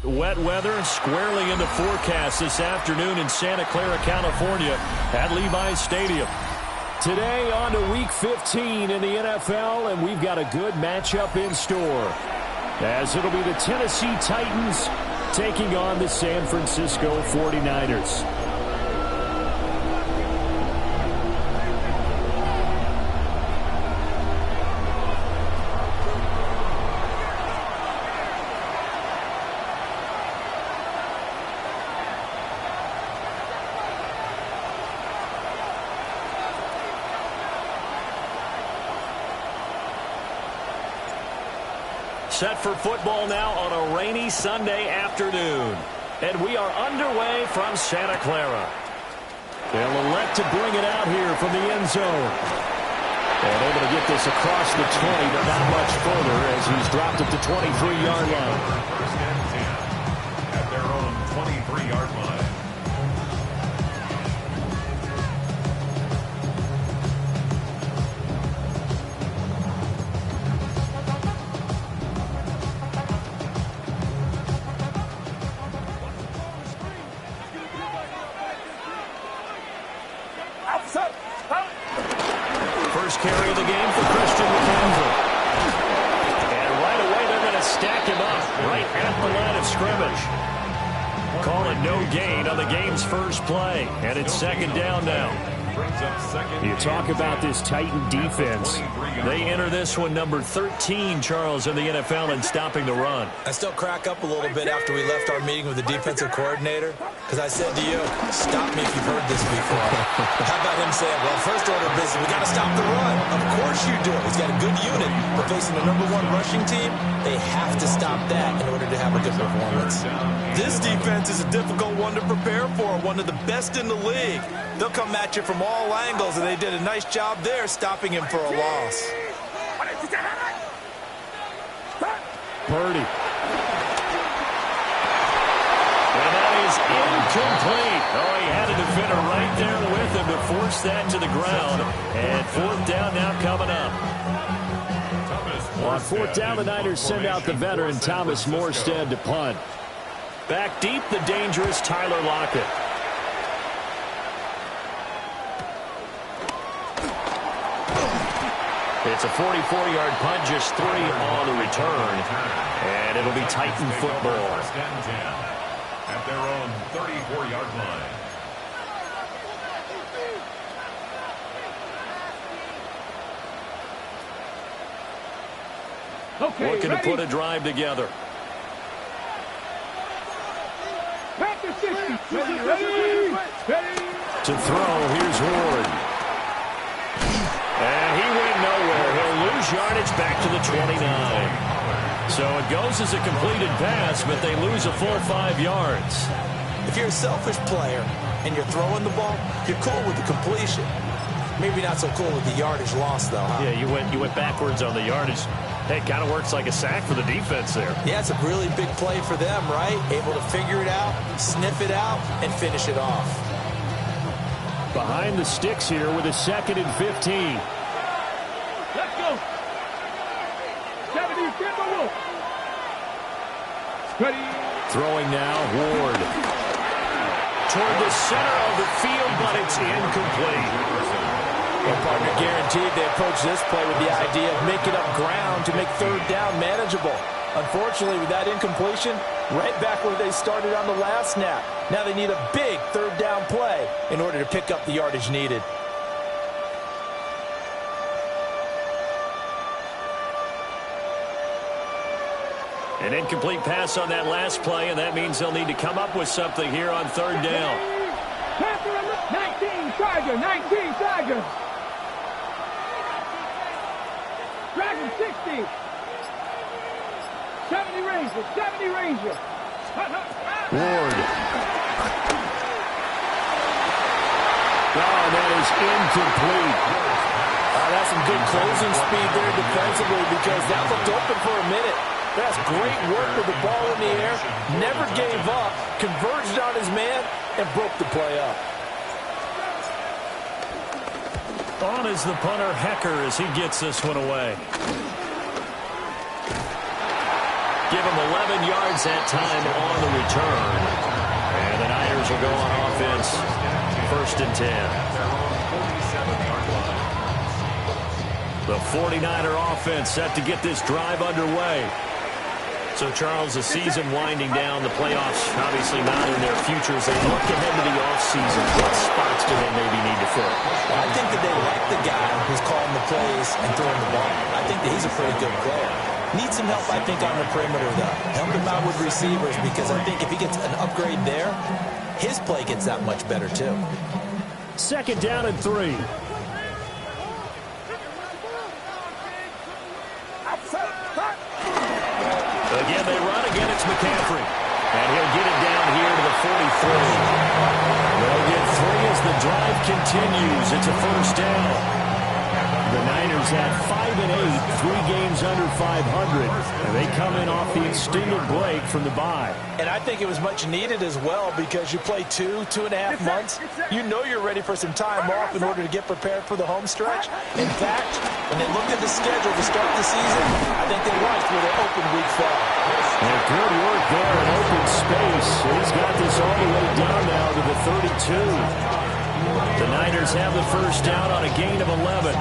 Wet weather squarely in the forecast this afternoon in Santa Clara, California at Levi's Stadium. Today on to Week 15 in the NFL, and we've got a good matchup in store, as it'll be the Tennessee Titans taking on the San Francisco 49ers. Set for football now on a rainy Sunday afternoon. And we are underway from Santa Clara. They'll elect to bring it out here from the end zone. And able to get this across the 20, but not much further as he's dropped it to 23-yard line. First and 10 at their own 23-yard line. First carry of the game for Christian McCaffrey. And right away they're going to stack him up right at the line of scrimmage. Call it no gain on the game's first play. And it's second down now. You talk about this Titan defense. They enter this one number 13, Charles, in the NFL in stopping the run. I still crack up a little bit after we left our meeting with the defensive coordinator, because I said to you, stop me if you've heard this before. How about him saying, well, first order of business, we got to stop the run. Of course you do. He's got a good unit, but facing the number one rushing team, they have to stop that in order to have a good performance. This defense is a difficult one to prepare for, one of the best in the league. They'll come at you from all angles, and they did a nice job there stopping him for a loss. Purdy. And that is incomplete. Oh, he had a defender right there with him to force that to the ground. And fourth down now coming up. On fourth down, the Niners send out the veteran Thomas Morstead to punt. Back deep, the dangerous Tyler Lockett. It's a 44-yard punt, just 3 on the return. And it'll be Titan football. First and 10 at their own 34-yard line. Okay, looking to put a drive together. To throw, here's Ward. And he went nowhere. He'll lose yardage back to the 29. So it goes as a completed pass, but they lose a full 5 yards. If you're a selfish player and you're throwing the ball, you're cool with the completion. Maybe not so cool with the yardage loss, though, huh? Yeah, you went backwards on the yardage. Hey, it kind of works like a sack for the defense there. Yeah, it's a really big play for them, right? Able to figure it out, sniff it out, and finish it off. Behind the sticks here with a 2nd and 15. Let's go. 70, get the wolf. Ready. Throwing now, Ward. Toward the center of the field, but it's incomplete. Well, partner, guaranteed they approach this play with the idea of making up ground to make third down manageable. Unfortunately, with that incompletion, right back where they started on the last snap. Now they need a big third down play in order to pick up the yardage needed. An incomplete pass on that last play, and that means they'll need to come up with something here on third down. 19 Charger, 19 Charger. Dragon 60. 70 Ranger, 70 Ranger. Ward. Oh, that is incomplete. That's some good closing speed there defensively, because that looked open for a minute. That's great work with the ball in the air. Never gave up, converged on his man, and broke the play up. On is the punter, Hecker, as he gets this one away. give him 11 yards that time on the return. And the Niners will go on offense. 1st and 10. The 49er offense set to get this drive underway. So, Charles, the season winding down, the playoffs obviously not in their future. As they look ahead to the offseason, what spots do they maybe need to fill? Well, I think that they like the guy who's calling the plays and throwing the ball. I think that he's a pretty good player. Needs some help, I think, on the perimeter, though. Help him out with receivers, because I think if he gets an upgrade there, his play gets that much better, too. 2nd down and 3. Again, they run. Again, it's McCaffrey. And he'll get it down here to the 43. They'll get 3 as the drive continues. It's a 1st down. The Niners at 5-8, 3 games under 500. And they come in off the extended break from the bye. And I think it was much needed as well, because you play 2.5 months. You know you're ready for some time off in order to get prepared for the home stretch. In fact, when they looked at the schedule to start the season, I think they liked where their open week fell. And good work there in open space. He's got this all the way down now to the 32. The Niners have the 1st down on a gain of 11.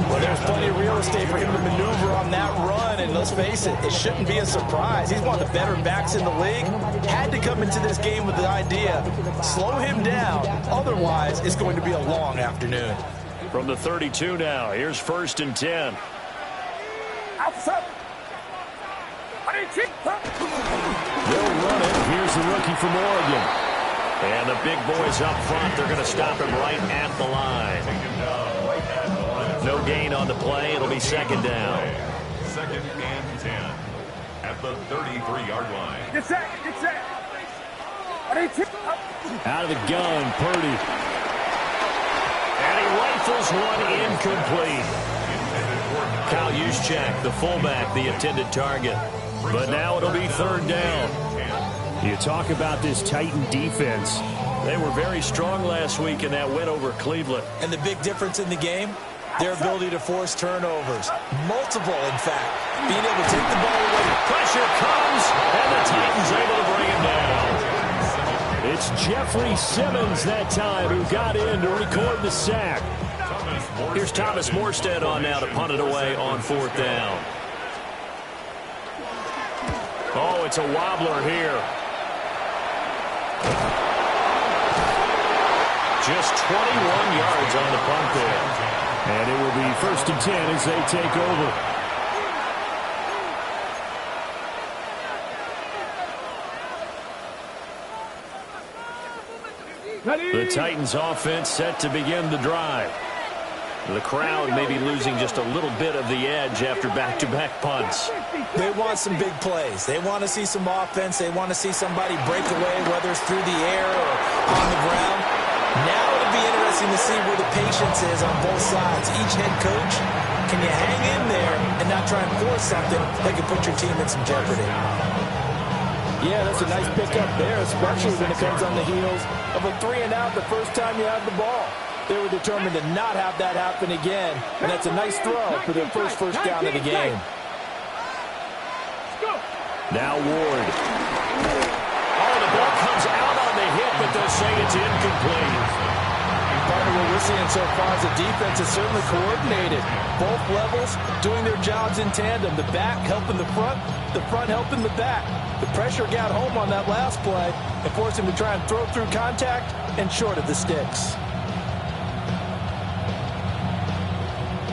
Well, there's plenty of real estate for him to maneuver on that run, and let's face it, it shouldn't be a surprise. He's one of the better backs in the league. Had to come into this game with the idea, slow him down, otherwise it's going to be a long afternoon. From the 32 now, here's 1st and 10. They'll run it. Here's the rookie from Oregon. And the big boys up front, they're going to stop him right at the line. No gain on the play. It'll be 2nd down. 2nd and 10 at the 33-yard line. Get set. Out of the gun, Purdy. And he rifles one incomplete. Kyle Juszczyk, the fullback, the intended target. But now it'll be 3rd down. You talk about this Titan defense. They were very strong last week in that win over Cleveland. And the big difference in the game, their ability to force turnovers. Multiple, in fact. Being able to take the ball away. Pressure comes, and the Titans able to bring him down. It's Jeffrey Simmons that time who got in to record the sack. Here's Thomas Morstead on now to punt it away on 4th down. Oh, it's a wobbler here. Just 21 yards on the punt there. And it will be 1st and 10 as they take over. The Titans offense set to begin the drive. The crowd may be losing just a little bit of the edge after back-to-back punts. They want some big plays. They want to see some offense. They want to see somebody break away, whether it's through the air or on the ground. Now it'll be interesting to see where the patience is on both sides. Each head coach, can you hang in there and not try and force something that could put your team in some jeopardy? Yeah, that's a nice pickup there, especially when it comes on the heels of a 3-and-out the first time you had the ball. They were determined to not have that happen again, and that's a nice throw for their first down of the game. Now Ward. Oh, the ball comes out on the hit, but they'll say it's incomplete. Part of what we're seeing so far is the defense is certainly coordinated. Both levels doing their jobs in tandem. The back helping the front helping the back. The pressure got home on that last play and forced him to try and throw through contact and short of the sticks.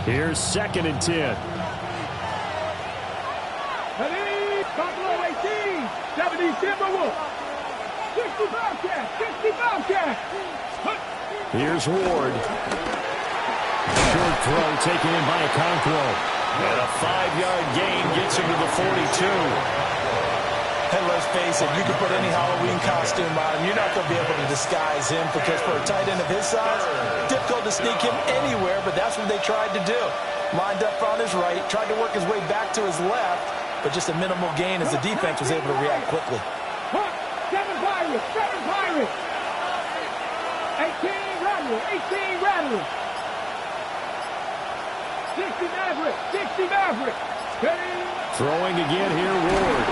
Here's 2nd and 10. Buffalo 18, 70 Timberwolves, 60 Bobcats, 60 Bobcats. Here's Ward. Short throw taken in by Okonkwo. And a 5-yard gain gets him to the 42. And let's face it, you can put any Halloween costume on him. You're not going to be able to disguise him, because for a tight end of his size, difficult to sneak him anywhere, but that's what they tried to do. Lined up on his right, tried to work his way back to his left, but just a minimal gain as the defense was able to react quickly. 7 Pirates, 7 Pirates. 18 Rattlers. 60 Mavericks, 60 Mavericks. Throwing again here, Ward.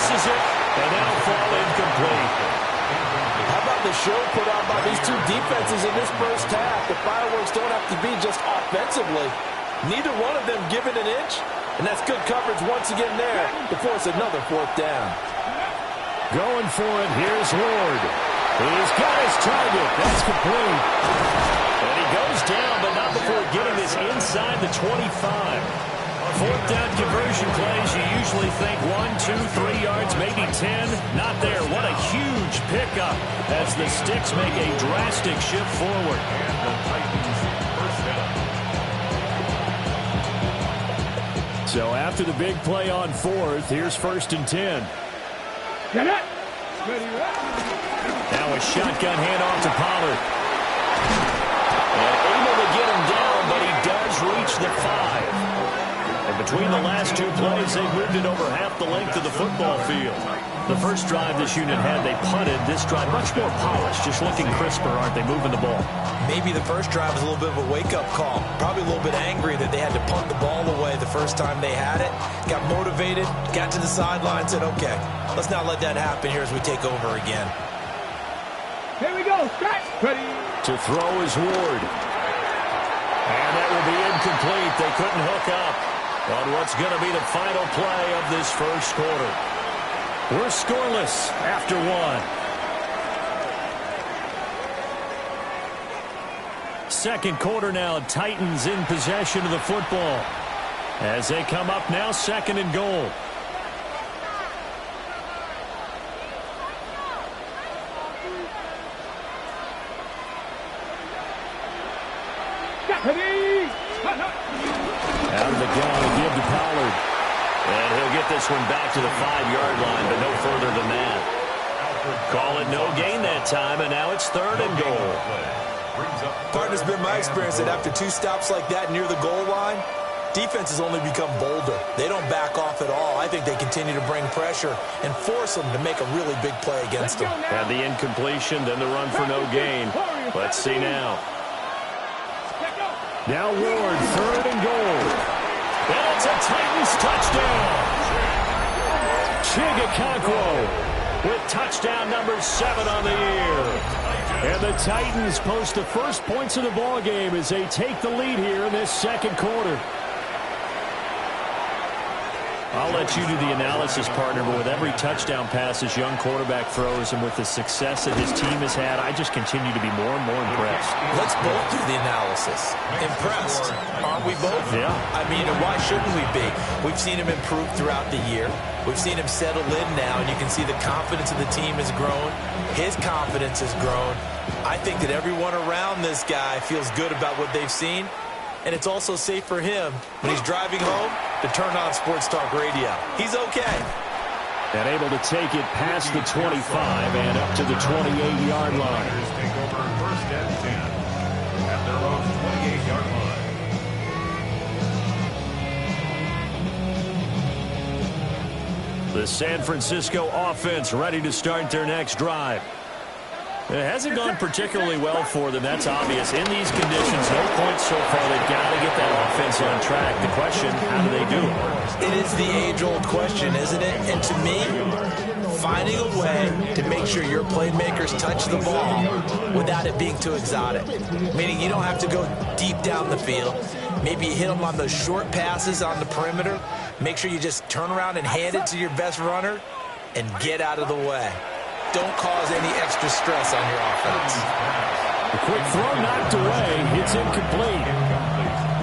misses it, and that'll fall incomplete. How about the show put on by these two defenses in this first half? The fireworks don't have to be just offensively. Neither one of them given an inch, and that's good coverage once again there to force another fourth down. Going for it, here's Ward. He's got his target. That's complete. And he goes down, but not before getting this inside the 25. Fourth down conversion plays, you usually think 1, 2, 3 yards, maybe 10. Not there. What a huge pickup as the Sticks make a drastic shift forward. And the Titans first down. So after the big play on fourth, here's 1st and 10. Get it. Ready, Now a shotgun handoff to Pollard. And able to get him down, but he does reach the 5. And between the last two plays, they've moved it over half the length of the football field. The first drive this unit had, they punted. This drive, much more polished, just looking crisper, aren't they, moving the ball? Maybe the first drive was a little bit of a wake-up call. Probably a little bit angry that they had to punt the ball away the first time they had it. Got motivated, got to the sideline, said, okay, let's not let that happen here as we take over again. Here we go. Start. Ready. To throw is Ward. And that will be incomplete. They couldn't hook up on what's going to be the final play of this first quarter. We're scoreless after 1. Second quarter now, Titans in possession of the football as they come up now 2nd and goal. Out of the gun to give to Pollard. And he'll get this one back to the 5-yard line, but no further than that. Call it no gain that time, and now it's 3rd and goal. Partner's been my experience that after 2 stops like that near the goal line, defenses only become bolder. They don't back off at all. I think they continue to bring pressure and force them to make a really big play against them. And the incompletion, then the run for no gain. Let's see now. Now Ward, 3rd and goal. And it's a Titans touchdown. Chigakakwo with touchdown number 7 on the year. And the Titans post the first points of the ball game as they take the lead here in this second quarter. I'll let you do the analysis, partner, but with every touchdown pass this young quarterback throws and with the success that his team has had, I just continue to be more and more impressed. Let's both do the analysis. Impressed. Aren't we both? Yeah. I mean, why shouldn't we be? We've seen him improve throughout the year. We've seen him settle in now, and you can see the confidence of the team has grown. His confidence has grown. I think that everyone around this guy feels good about what they've seen. And it's also safe for him when he's driving home to turn on Sports Talk Radio. He's okay. And able to take it past the 25 and up to the 28-yard line. Take over 1st and 10 at their own 28-yard line. The San Francisco offense ready to start their next drive. It hasn't gone particularly well for them, that's obvious. In these conditions, no points so far. They've got to get that offense on track. The question, how do they do it? It is the age-old question, isn't it? And to me, finding a way to make sure your playmakers touch the ball without it being too exotic. Meaning you don't have to go deep down the field. Maybe you hit them on those short passes on the perimeter. Make sure you just turn around and hand it to your best runner and get out of the way. Don't cause any extra stress on your offense. A quick throw knocked away. It's incomplete.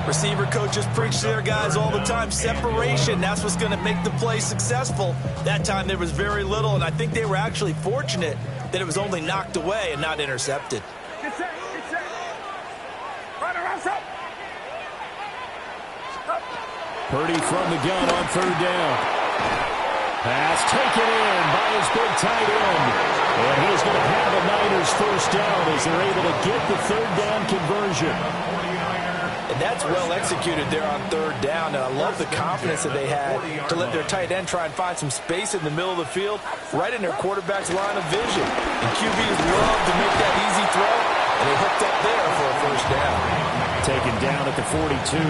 Receiver coaches preach to their guys all the time. Separation, that's what's going to make the play successful. That time there was very little, and I think they were actually fortunate that it was only knocked away and not intercepted. Get set. Get set. Run around, so. Purdy from the gun on 3rd down. Pass taken in by his big tight end. And he's going to have a Niners first down as they're able to get the 3rd down conversion. And that's well executed there on 3rd down. And I love the confidence that they had to let their tight end try and find some space in the middle of the field, right in their quarterback's line of vision. And QBs love to make that easy throw, and they hooked up there for a first down. Taken down at the 42.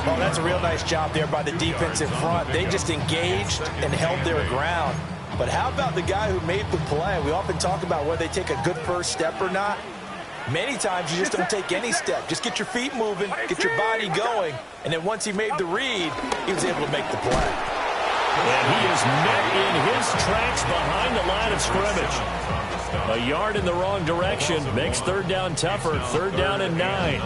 Oh, that's a real nice job there by the defense in front. They just engaged and held their ground. But how about the guy who made the play? We often talk about whether they take a good first step or not. Many times you just don't take any step. Just get your feet moving, get your body going, and then once he made the read, he was able to make the play. And he is met in his tracks behind the line of scrimmage. A yard in the wrong direction makes third down tougher. Third down and 9.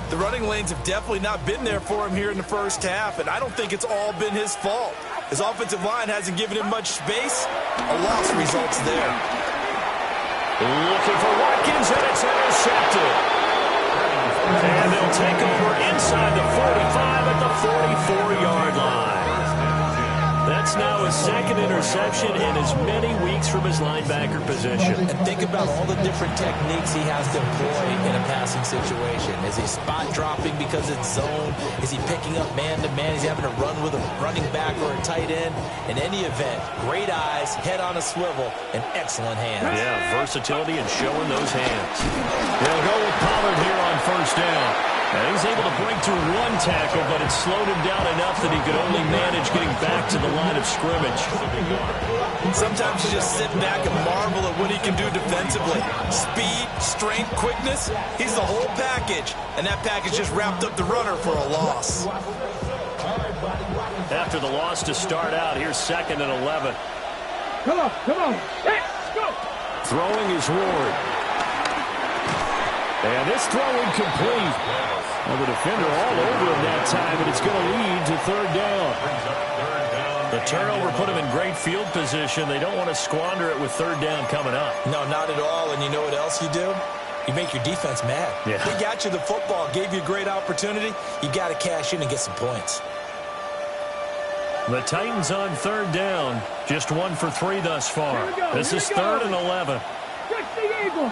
The running lanes have definitely not been there for him here in the first half, and I don't think it's all been his fault. His offensive line hasn't given him much space. A loss results there. Looking for Watkins, and it's intercepted. And they'll take over inside the 45 at the 44-yard line. That's now his second interception in as many weeks from his linebacker position. And think about all the different techniques he has to employ in a passing situation. Is he spot dropping because it's zone? Is he picking up man-to-man? Is he having to run with a running back or a tight end? In any event, great eyes, head on a swivel, and excellent hands. Yeah, versatility and showing those hands. They'll go with Pollard here on first down. And he's able to break through one tackle, but it slowed him down enough that he could only manage getting back to the line of scrimmage. Sometimes you just sit back and marvel at what he can do defensively. Speed, strength, quickness, he's the whole package. And that package just wrapped up the runner for a loss. After the loss to start out, here's 2nd and 11. Come on. Let's go. Throwing is Ward. And this throw incomplete. Well, the defender all over him that time, and it's going to lead to third down. The turnover put him in great field position. They don't want to squander it with third down coming up. No, not at all. And you know what else you do? You make your defense mad. Yeah. They got you the football, gave you a great opportunity. You got to cash in and get some points. The Titans on third down. Just 1 for 3 thus far. This is 3rd and 11. 60 Eagles.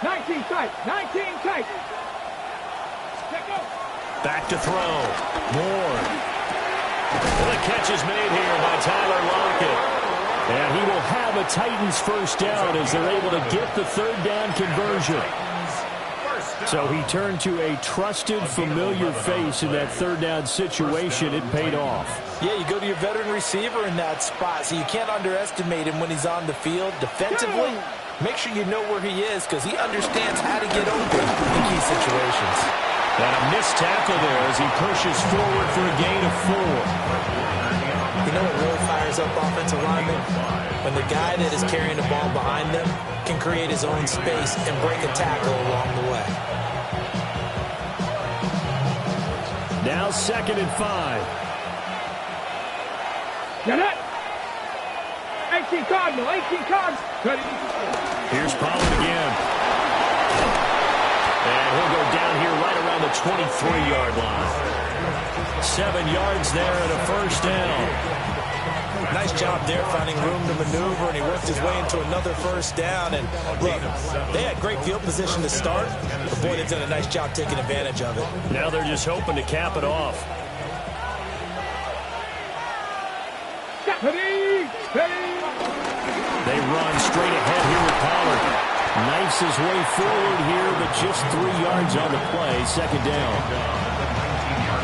19 tight. Back to throw. Moore. And the catch is made here by Tyler Lockett. And he will have a Titans first down as they're able to get the third down conversion. So he turned to a trusted, familiar face in that third down situation. It paid off. Yeah, you go to your veteran receiver in that spot, so you can't underestimate him when he's on the field. Defensively, make sure you know where he is because he understands how to get open in key situations. And a missed tackle there as he pushes forward for a gain of 4. You know what really fires up offensive linemen? When the guy that is carrying the ball behind them can create his own space and break a tackle along the way. Now 2nd and 5. Get it. 18 Cardinal. Here's Pollard again. And he'll go down here right around the 23-yard line. 7 yards there and a first down. Nice job there finding room to maneuver, and he worked his way into another first down. And look, they had great field position to start, but boy, they've done a nice job taking advantage of it. Now they're just hoping to cap it off. They run straight ahead here with Pollard. Knifes his way forward here, but just 3 yards on the play. 2nd down.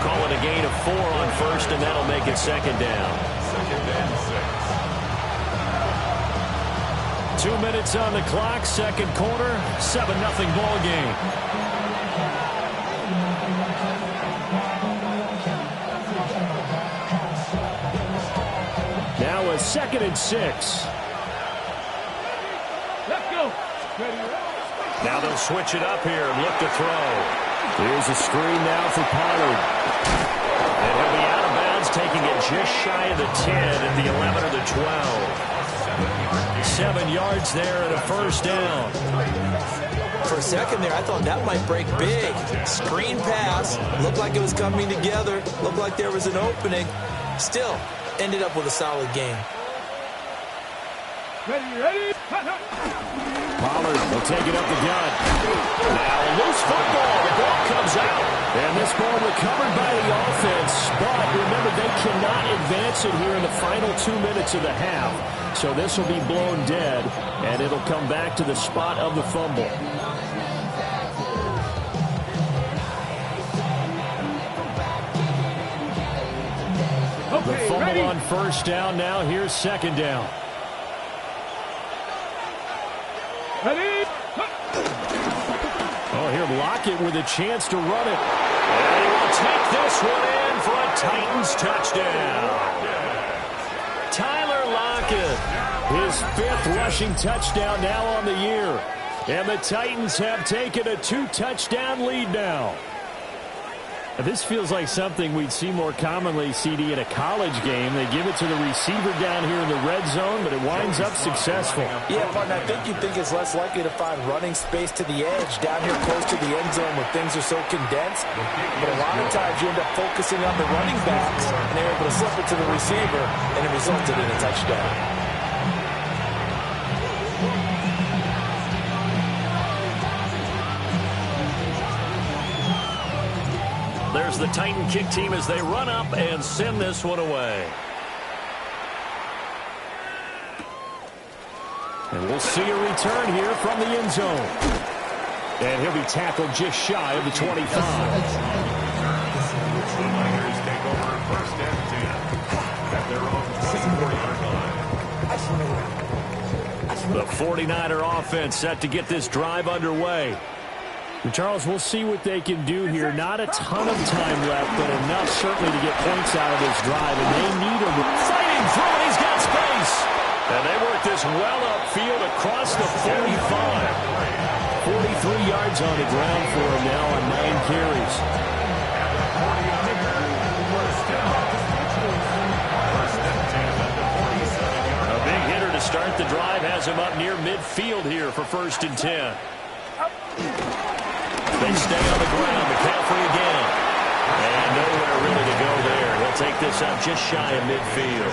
Call it a gain of 4 on first, and that'll make it 2nd down. 2 minutes on the clock, 2nd quarter, 7-0 ball game. Now a 2nd and 6. Let's go. Now they'll switch it up here and look to throw. Here's a screen now for Pollard. And he'll be out of bounds, taking it just shy of the 10 at the 11 or the 12. 7 yards there and a first down. For a second there, I thought that might break big. Screen pass. Looked like it was coming together. Looked like there was an opening. Still, ended up with a solid game. Ready. Pollard will take it up the gut. Now a loose football. The ball comes out. And this ball recovered by the offense. But remember, they cannot advance it here in the final 2 minutes of the half. So this will be blown dead, and it'll come back to the spot of the fumble. The fumble on first down. Now here's second down. Ready? Oh, here Lockett with a chance to run it. And he will take this one in for a Titans touchdown. Tyler Lockett, his 5th rushing touchdown now on the year. And the Titans have taken a 2-touchdown lead now. This feels like something we'd see more commonly, CD, in a college game. They give it to the receiver down here in the red zone, but it winds up successful. Yeah, partner, I think you'd think it's less likely to find running space to the edge down here close to the end zone where things are so condensed. But a lot of times you end up focusing on the running backs, and they're able to slip it to the receiver, and it resulted in a touchdown. There's the Titan kick team as they run up and send this one away. And we'll see a return here from the end zone. And he'll be tackled just shy of the 25. The Niners take over 1st and 10 at their own 24-yard line. The 49er offense set to get this drive underway. And Charles, we'll see what they can do here. Not a ton of time left, but enough certainly to get points out of this drive. And they need him fighting through, and he's got space. And they work this well upfield across the 45. 43 yards on the ground for him now on 9 carries. A big hitter to start the drive has him up near midfield here for 1st and 10. They stay on the ground. McCaffrey again. And nowhere really to go there. He'll take this up just shy of midfield.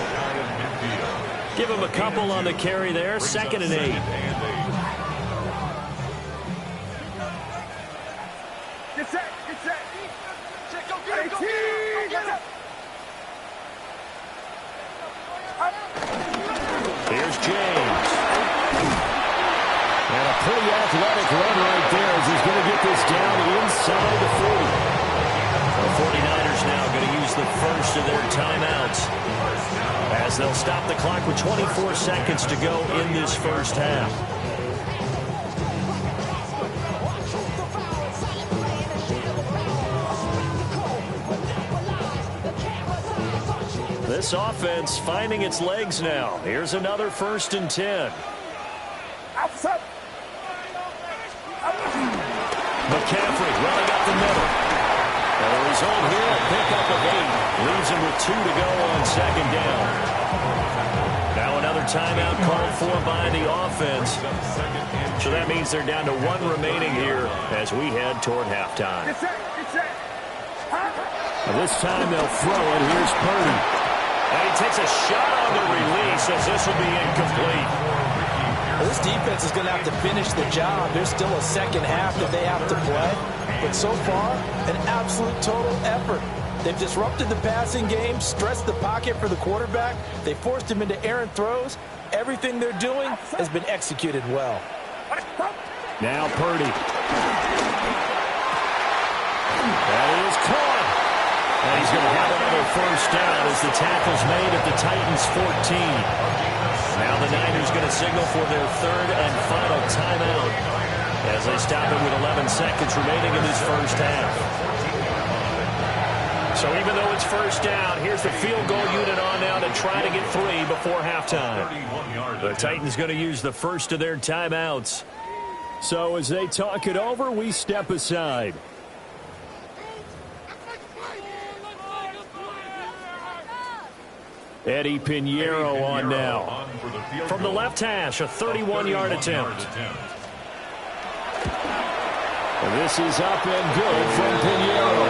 Give him a couple on the carry there. 2nd and 8. Get set. Get set. Check, go, get him, go, get him. Here's James. And a pretty athletic run right there as he's going to get this down inside the 40. The 49ers now going to use the first of their timeouts as they'll stop the clock with 24 seconds to go in this first half. This offense finding its legs now. Here's another 1st and 10. Outside. McCaffrey running up the middle. And the result here, a pickup of 8. Leaves him with 2 to go on 2nd down. Now another timeout called for by the offense. So that means they're down to 1 remaining here as we head toward halftime. Get set. Get set. And this time they'll throw it. Here's Purdy. And he takes a shot on the release as this will be incomplete. Well, this defense is going to have to finish the job. There's still a second half that they have to play. But so far, an absolute total effort. They've disrupted the passing game, stressed the pocket for the quarterback. They forced him into errant throws. Everything they're doing has been executed well. Now Purdy. That is caught. And he's going to have another first down as the tackle's made at the Titans' 14. Now the Niners going to signal for their 3rd and final timeout as they stop it with 11 seconds remaining in this first half. So even though it's first down, here's the field goal unit on now to try to get 3 before halftime. The Titans going to use the first of their timeouts. So as they talk it over, we step aside. Eddie Pinheiro on now. From the left hash, a 31-yard attempt. And this is up and good from Pinheiro.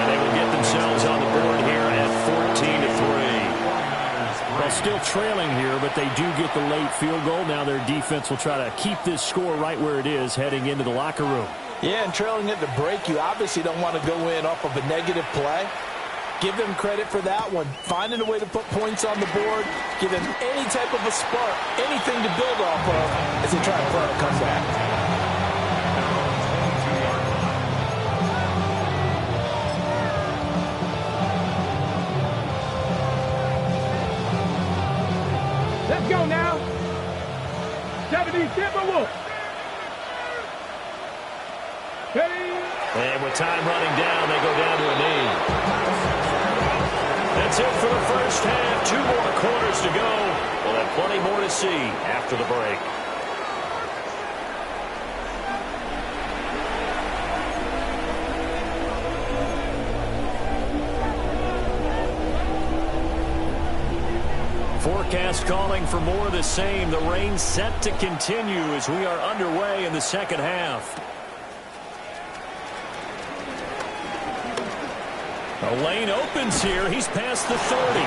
And they will get themselves on the board here at 14-3. Well, still trailing here, but they do get the late field goal. Now their defense will try to keep this score right where it is heading into the locker room. Yeah, and trailing at the break, you obviously don't want to go in off of a negative play. Give them credit for that one. Finding a way to put points on the board. Give them any type of a spark, anything to build off of as they try to play a comeback. Let's go now. 70 Timberwolves. Ready? And with time running down, they go down to a knee. That's it for the first half. 2 more quarters to go. We'll have plenty more to see after the break. Forecast calling for more of the same. The rain set to continue as we are underway in the second half. The lane opens here. He's past the 30.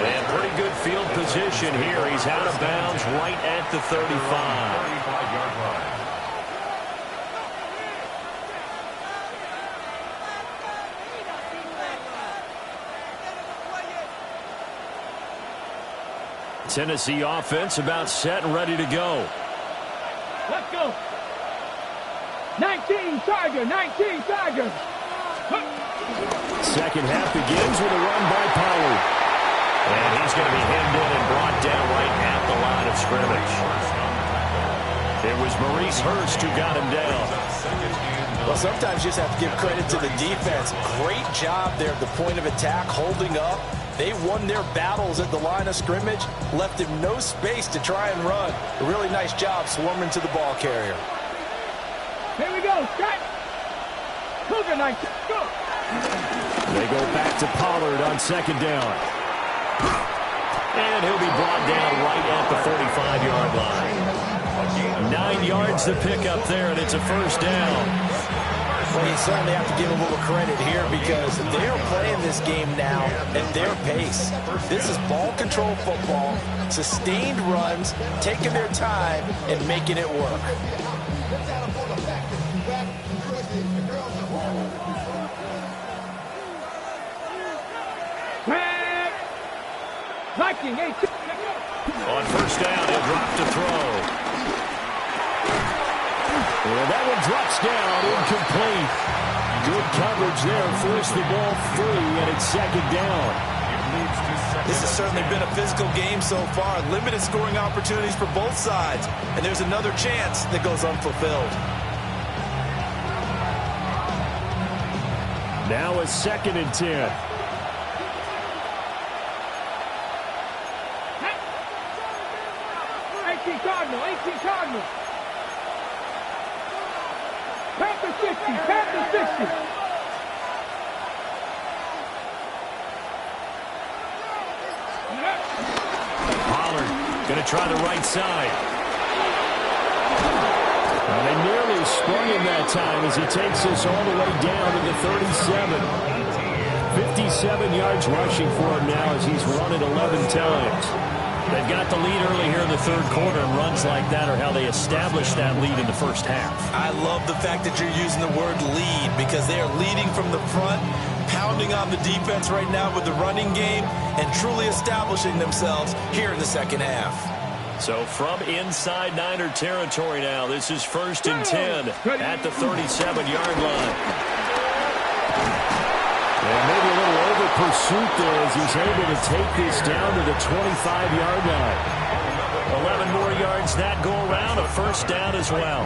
And pretty good field position here. He's out of bounds right at the 35. 35-yard line. Tennessee offense about set and ready to go. Let's go. 19 Tiger, 19 Tiger. Second half begins with a run by Pollard. And he's going to be hemmed in and brought down right at the line of scrimmage. It was Maurice Hurst who got him down. Well, sometimes you just have to give credit to the defense. Great job there at the point of attack, holding up. They won their battles at the line of scrimmage, left him no space to try and run. A really nice job swarming to the ball carrier. Here we go, Scott. Cougar 19, go. They go back to Pollard on second down. And he'll be brought down right at the 45-yard line. 9 yards to pick up there, and it's a first down. Well, you certainly have to give them a little credit here because they're playing this game now at their pace. This is ball control football, sustained runs, taking their time, and making it work. Viking, 18. On first down, he'll drop to throw. And that one drops down, incomplete. Good coverage there, forced the ball free, and it's second down. This has certainly been a physical game so far. Limited scoring opportunities for both sides. And there's another chance that goes unfulfilled. Now a second and 10. Cardinal. Panther 60. Pollard going to try the right side. Well, they nearly sprung him that time as he takes us all the way down to the 37. 57 yards rushing for him now as he's run it 11 times. They've got the lead early here in the third quarter, and runs like that are how they establish that lead in the first half. I love the fact that you're using the word lead because they are leading from the front, pounding on the defense right now with the running game, and truly establishing themselves here in the second half. So from inside Niner territory now, this is first and 10 at the 37-yard line. And maybe a little over pursuit there as he's able to take this down to the 25-yard line. 11 more yards that go around, a first down as well.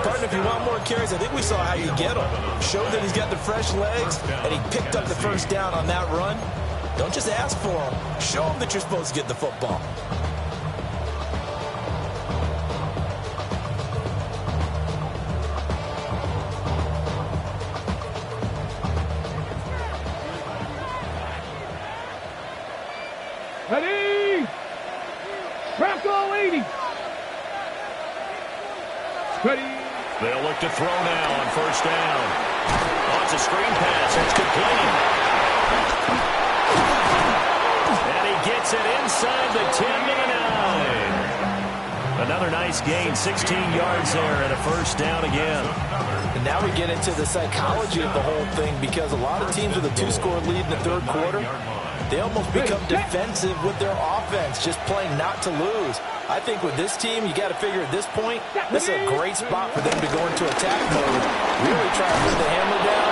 Partner, if you want more carries, I think we saw how you get him. Showed that he's got the fresh legs, and he picked up the first down on that run. Don't just ask for him. Show him that you're supposed to get the football. Ready? Bronco 80. Ready? They'll look to throw now on first down. Oh, it's a screen pass. It's complete. And he gets it inside the 10 to the 9. Another nice gain, 16 yards there and a first down again. And now we get into the psychology of the whole thing because a lot of teams with a 2-score lead in the third quarter, they almost become defensive with their offense, just playing not to lose. I think with this team, you got to figure at this point, this is a great spot for them to go into attack mode. Really try to put the hammer down.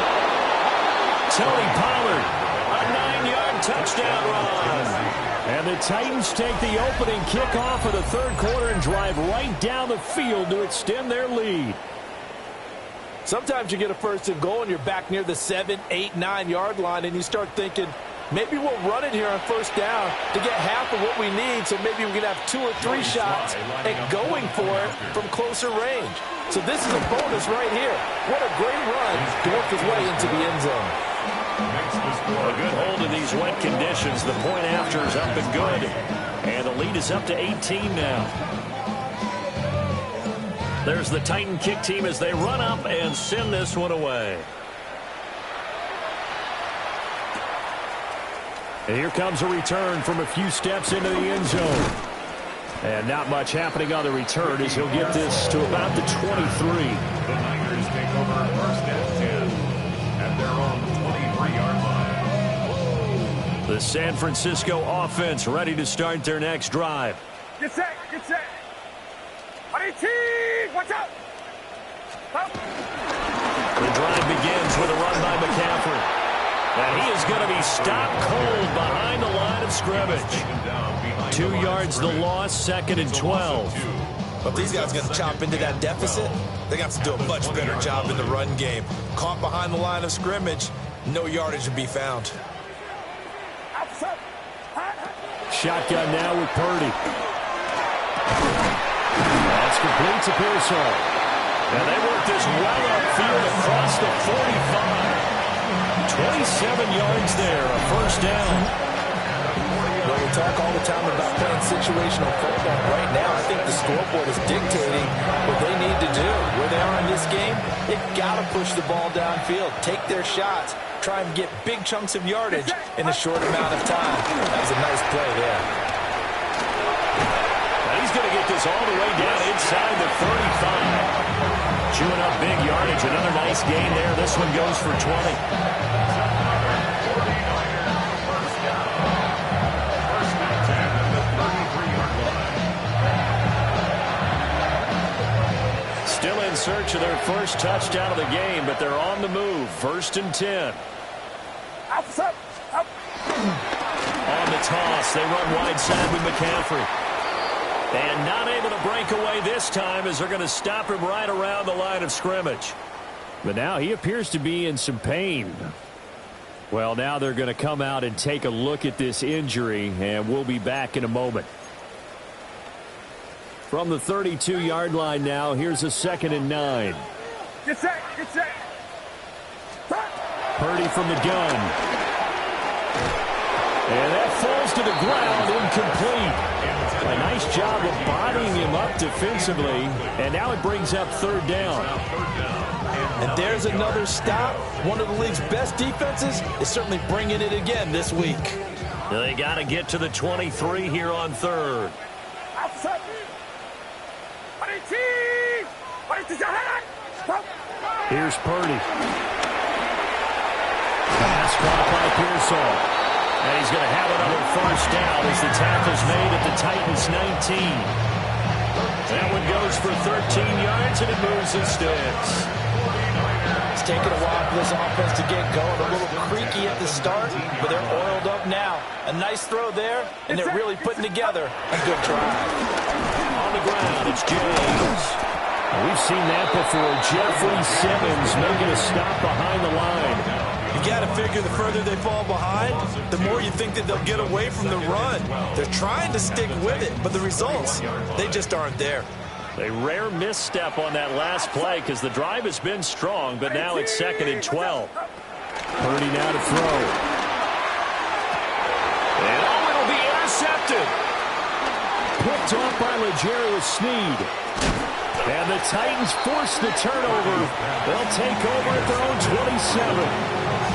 Tony Pollard, a 9-yard touchdown run. And the Titans take the opening kickoff of the third quarter and drive right down the field to extend their lead. Sometimes you get a first and goal and you're back near the 7, 8, 9-yard line and you start thinking, maybe we'll run it here on first down to get half of what we need, so maybe we can have 2 or 3 shots at going for it from closer range. So this is a bonus right here. What a great run to work his way into the end zone. A good hold in these wet conditions. The point after is up and good. And the lead is up to 18 now. There's the Titan kick team as they run up and send this one away. And here comes a return from a few steps into the end zone. And not much happening on the return as he'll get this to about the 23. The Niners take over first and 10 at their own 23-yard line. The San Francisco offense ready to start their next drive. Get set, get set. Watch out. The drive begins with a run by McCaffrey. And he is going to be stopped cold behind the line of scrimmage. 2 yards the loss, 2nd and 12. But if these guys are going to chop into that deficit, they got to do a much better job in the run game. Caught behind the line of scrimmage, no yardage to be found. Shotgun now with Purdy. That's complete to Pearsall. And they work this well upfield across the 45. 27 yards there, a first down. Well, we talk all the time about playing situational football. Right now, I think the scoreboard is dictating what they need to do. Where they are in this game, they've got to push the ball downfield, take their shots, try and get big chunks of yardage in a short amount of time. That was a nice play there. Now he's going to get this all the way down inside the 35. Chewing up big yardage. Another nice gain there. This one goes for 20. Still in search of their first touchdown of the game, but they're on the move. 1st and 10. On the toss, they run wide side with McCaffrey. And not able to break away this time as they're going to stop him right around the line of scrimmage. But now he appears to be in some pain. Well, now they're going to come out and take a look at this injury, and we'll be back in a moment. From the 32-yard line now, here's a 2nd and 9. Get set, get set. Purdy from the gun. And that falls to the ground, incomplete. A nice job of bodying him up defensively, and now it brings up 3rd down. And there's another stop. One of the league's best defenses is certainly bringing it again this week. They got to get to the 23 here on 3rd. Here's Purdy. Pass caught by Pearsall. And he's going to have another first down as the tackle's made at the Titans' 19. That one goes for 13 yards, and it moves the sticks. It's taken a while for this offense to get going. A little creaky at the start, but they're oiled up now. A nice throw there, and they're really putting together a good drive. On the ground, it's James. We've seen that before. Jeffrey Simmons making a stop behind the line. You got to figure the further they fall behind, the more you think that they'll get away from the run. They're trying to stick with it, but the results, they just aren't there. A rare misstep on that last play because the drive has been strong, but now it's 2nd and 12. Purdy now to throw. And it'll be intercepted. Picked off by L'Jarius Sneed. And the Titans force the turnover. They'll take over at their own 27.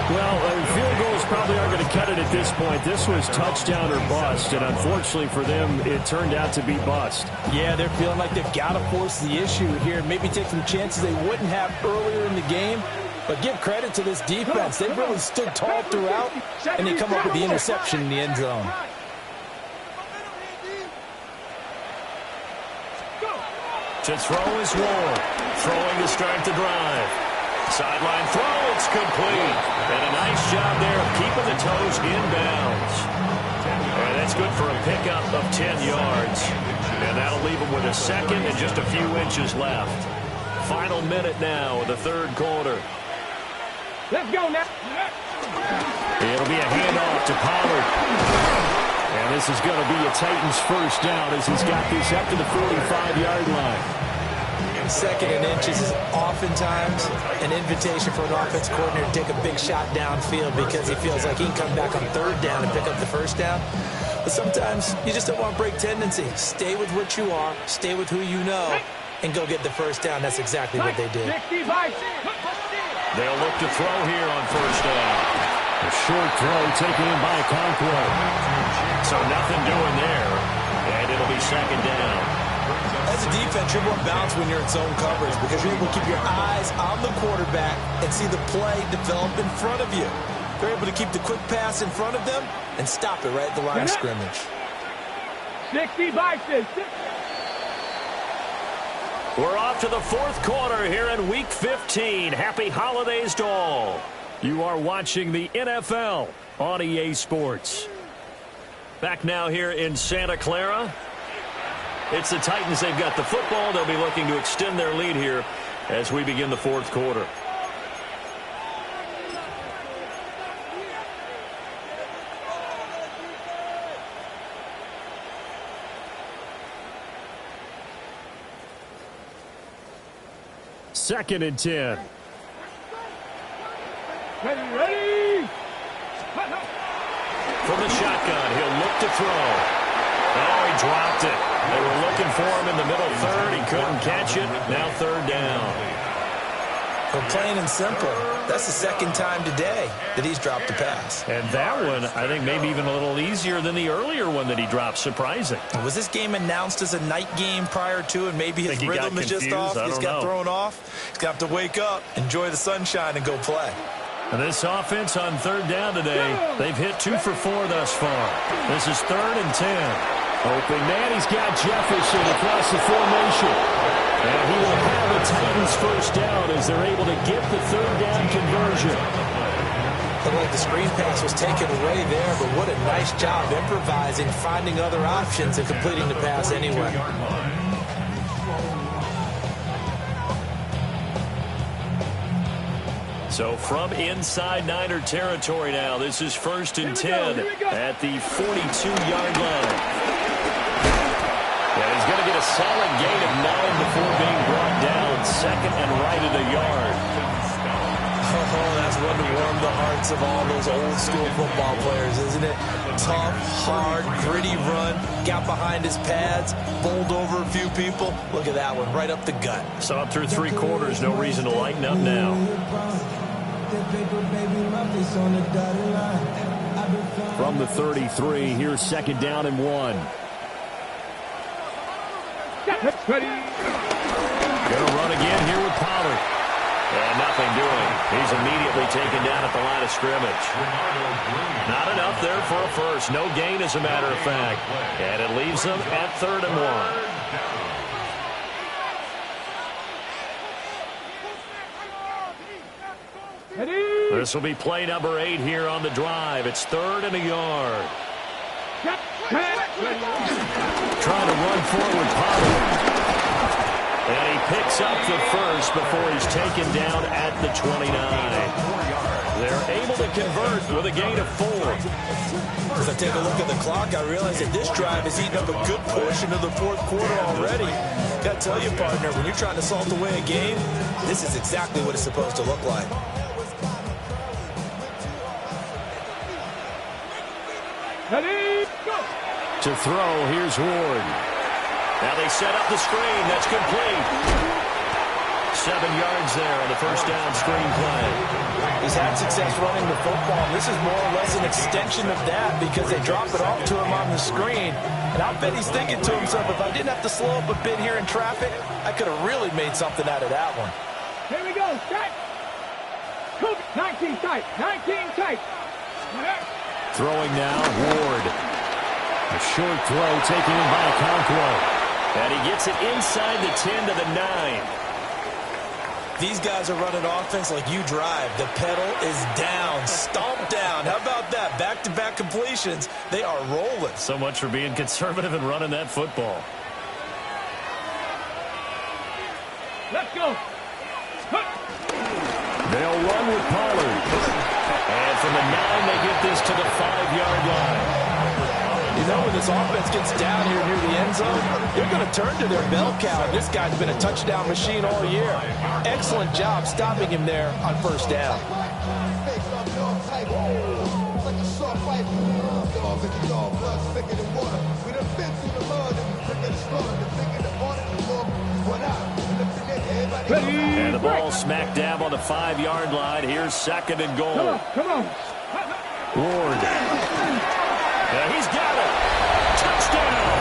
Well, field goals probably aren't going to cut it at this point. This was touchdown or bust, and unfortunately for them, it turned out to be bust. Yeah, they're feeling like they've got to force the issue here, maybe take some chances they wouldn't have earlier in the game. But give credit to this defense. They've really stood tall throughout, and they come up with the interception in the end zone. To throw is Ward. Throwing to start the drive. Sideline throw, it's complete. And a nice job there of keeping the toes inbounds. And that's good for a pickup of 10 yards. And that'll leave them with a second and just a few inches left. Final minute now of the third quarter. Let's go now. It'll be a handoff to Pollard. And this is going to be a Titans first down as he's got this up to the 45-yard line. Second and inches is oftentimes an invitation for an offense coordinator to take a big shot downfield because he feels like he can come back on third down and pick up the first down. But sometimes you just don't want to break tendency. Stay with what you are, stay with who you know, and go get the first down. That's exactly what they did. They'll look to throw here on first down. A short throw taken in by Conklin. So nothing doing there, and it'll be second down. As a defense, you're more balanced when you're in zone coverage because you're able to keep your eyes on the quarterback and see the play develop in front of you. You're able to keep the quick pass in front of them and stop it right at the line of scrimmage. 60 boxes. We're off to the fourth quarter here in Week 15. Happy holidays to all. You are watching the NFL on EA Sports. Back now here in Santa Clara. It's the Titans. They've got the football. They'll be looking to extend their lead here as we begin the fourth quarter. Second and 10. Ready. From the shotgun, he'll look to throw. Oh, he dropped it. They were looking for him in the middle third. He couldn't catch it. Now third down. Well, plain and simple, that's the second time today that he's dropped a pass. And that one, I think, maybe even a little easier than the earlier one that he dropped. Surprising. Was this game announced as a night game prior to, and maybe his rhythm is just off? He's got thrown off. He's got to wake up, enjoy the sunshine, and go play. And this offense on third down today, they've hit 2 for 4 thus far. This is third and 10. Open man, he's got Jefferson across the formation. And he will have the Titans first down as they're able to get the third down conversion. Looked like the screen pass was taken away there, but what a nice job improvising, finding other options, and completing the pass anyway. So from inside Niner territory now, this is first and 10 at the 42-yard line. Yeah, he's going to get a solid gain of 9 before being brought down. Second and right at a yard. Oh, that's one to warm the hearts of all those old-school football players, isn't it? Tough, hard, gritty run. Got behind his pads, bowled over a few people. Look at that one, right up the gut. So up through 3 quarters, no reason to lighten up now. From the 33, here's second down and 1. Ready. Gonna run again here with Pollard. And nothing doing. He's immediately taken down at the line of scrimmage. Not enough there for a first. No gain, as a matter of fact. And it leaves them at third and 1. This will be play number 8 here on the drive. It's third and a yard. Trying to run forward, Pollard. And he picks up the first before he's taken down at the 29. They're able to convert with a gain of 4. As I take a look at the clock, I realize that this drive has eaten up a good portion of the fourth quarter already. Got to tell you, partner, when you're trying to salt away a game, this is exactly what it's supposed to look like. Ready, go. To throw, here's Ward. Now they set up the screen. That's complete. 7 yards there on the first down screen play. He's had success running the football. This is more or less an extension of that because they drop it off to him on the screen. And I bet he's thinking to himself, if I didn't have to slow up a bit here in traffic, I could have really made something out of that one. Here we go. Strike. 19 tight. 19 tight. Throwing now, Ward. A short throw taken in by Conklin. And he gets it inside the 10 to the 9. These guys are running offense like you drive. The pedal is down, stomped down. How about that? Back-to-back completions. They are rolling. So much for being conservative and running that football. Let's go. They'll run with Pollard. And from the 9, they get this to the 5-yard line. You know, when this offense gets down here near the end zone, they're going to turn to their bell cow. This guy's been a touchdown machine all year. Excellent job stopping him there on first down. And the ball smack dab on the 5-yard line. Here's 2nd and goal. Come on. Ward. Yeah, he's got it. Touchdown.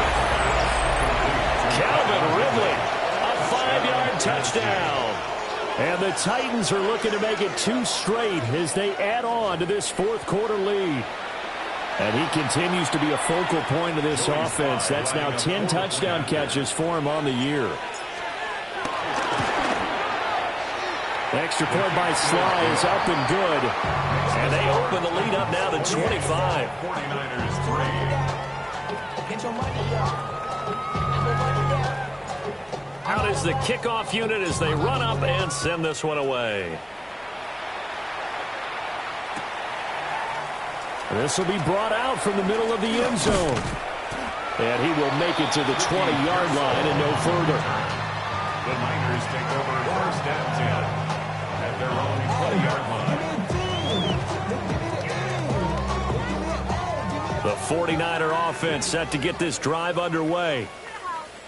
Calvin Ridley. A 5-yard touchdown. And the Titans are looking to make it 2 straight as they add on to this 4th quarter lead. And he continues to be a focal point of this offense. That's now 10 touchdown catches for him on the year. Extra point by Sly is up and good. And they open the lead up now to 25. 49ers 3. Out is the kickoff unit as they run up and send this one away. This will be brought out from the middle of the end zone. And he will make it to the 20-yard line and no further. The Niners take over 1st and 10 at their own 20-yard line. The 49er offense set to get this drive underway.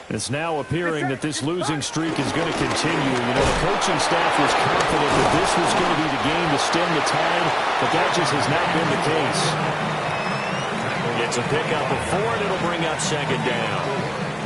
It's now appearing that this losing streak is going to continue. You know, the coaching staff was confident that this was going to be the game to stem the tide, but that just has not been the case. It's a pickup of 4, and it'll bring up 2nd down.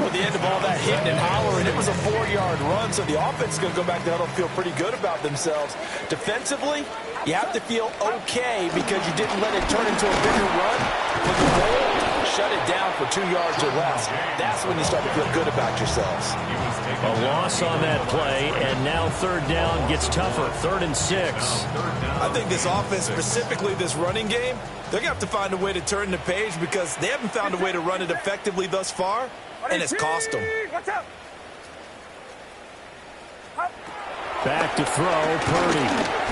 Well, the end of all that hitting and hollering, it was a 4-yard run, so the offense is going to go back to huddle and feel pretty good about themselves. Defensively, you have to feel okay because you didn't let it turn into a bigger run. When the goal, shut it down for 2 yards or less. That's when you start to feel good about yourselves. A loss on that play, and now 3rd down gets tougher. 3rd and 6. I think this offense, specifically this running game, they're going to have to find a way to turn the page because they haven't found a way to run it effectively thus far, and it's cost them. Back to throw, Purdy.